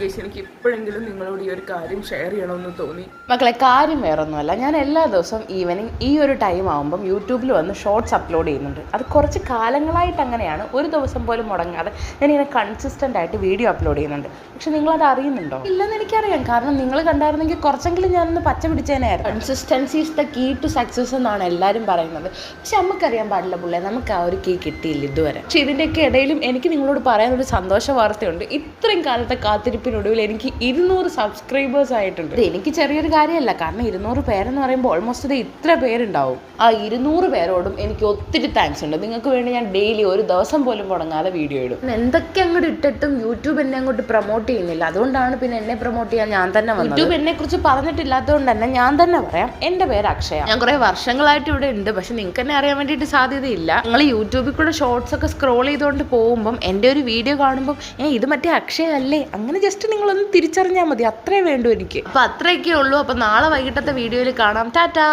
Guys എനിക്ക് ഇപ്പോഴെങ്കിലും നിങ്ങളോട് ഈ ഒരു കാര്യം ഷെയർ ചെയ്യണമെന്ന് തോന്നി. മക്കളെ, കാര്യം വേറൊന്നുമല്ല, ഞാൻ എല്ലാ ദിവസവും ഈവനിങ് ഈ ഒരു ടൈം ആകുമ്പം യൂട്യൂബിൽ വന്ന് ഷോർട്സ് അപ്ലോഡ് ചെയ്യുന്നുണ്ട്. അത് കുറച്ച് കാലങ്ങളായിട്ട് അങ്ങനെയാണ്. ഒരു ദിവസം പോലും മുടങ്ങാതെ ഞാനിങ്ങനെ കൺസിസ്റ്റൻ്റ് ആയിട്ട് വീഡിയോ അപ്ലോഡ് ചെയ്യുന്നുണ്ട്. പക്ഷെ നിങ്ങളത് അറിയുന്നുണ്ടോ? ഇല്ലെന്ന് എനിക്കറിയാം. കാരണം നിങ്ങൾ കണ്ടായിരുന്നെങ്കിൽ കുറച്ചെങ്കിലും ഞാനൊന്ന് പച്ച പിടിച്ചേനായിരുന്നു. Consistency is the key to success എന്നാണ് എല്ലാവരും പറയുന്നത്. പക്ഷെ നമുക്കറിയാൻ പാടില്ല പുള്ളേ, നമുക്ക് ആ ഒരു കീ കിട്ടിയില്ല ഇതുവരെ. പക്ഷെ ഇതിൻ്റെയൊക്കെ ഇടയിലും എനിക്ക് നിങ്ങളോട് പറയാനൊരു സന്തോഷ വാർത്തയുണ്ട്. ഇത്രയും കാലത്തെ കാത്തിരിപ്പിനൊടുവിൽ എനിക്ക് 200 സബ്സ്ക്രൈബേഴ്സ് ആയിട്ടുണ്ട്. ഇത് എനിക്ക് ചെറിയൊരു കാര്യമല്ല. കാരണം 200 പേരെന്ന് പറയുമ്പോൾ ഓൾമോസ്റ്റ് ഇത് ഇത്ര പേരുണ്ടാവും. ആ 200 പേരോടും എനിക്ക് ഒത്തിരി താങ്ക്സ് ഉണ്ട്. നിങ്ങൾക്ക് വേണ്ടി ഞാൻ ഡെയിലി ഒരു ദിവസം പോലും മുടങ്ങാതെ വീഡിയോ ഇടും. എന്തൊക്കെ അങ്ങോട്ട് ഇട്ടിട്ടും യൂട്യൂബ് എന്നെ അങ്ങോട്ട് പ്രൊമോട്ട് ചെയ്യുന്നില്ല. അതുകൊണ്ടാണ് പിന്നെ എന്നെ പ്രൊമോട്ട് ചെയ്യാൻ ഞാൻ തന്നെ വന്നത്. യൂട്യൂബ് എന്നെ കുറിച്ച് പറഞ്ഞിട്ടില്ലാത്തതുകൊണ്ട് തന്നെ ഞാൻ തന്നെ പറയാം. എൻ്റെ പേര് അക്ഷയ. ഞാൻ കുറേ വർഷങ്ങളായിട്ട് ഇവിടെ ഉണ്ട്. പക്ഷെ നിങ്ങൾക്ക് എന്നെ അറിയാൻ വേണ്ടിയിട്ട് സാധ്യതയില്ല. നിങ്ങൾ യൂട്യൂബിൽ കൂടെ ഷോർട്സ് ഒക്കെ സ്ക്രോൾ ചെയ്തുകൊണ്ട് പോകുമ്പം എൻ്റെ ഒരു വീഡിയോ കാണുമ്പം ഇത് മറ്റേ അക്ഷയ അല്ലേ, അങ്ങനെ ജസ്റ്റ് നിങ്ങളൊന്ന് തിരിച്ചറിഞ്ഞാൽ മതി. അത്രേ വേണ്ടൂ എനിക്ക്. അപ്പോൾ അത്രയൊക്കെ ഉള്ളൂ. അപ്പോൾ നാളെ വൈകിട്ടത്തെ വീഡിയോയിൽ കാണാം. ടാറ്റാ.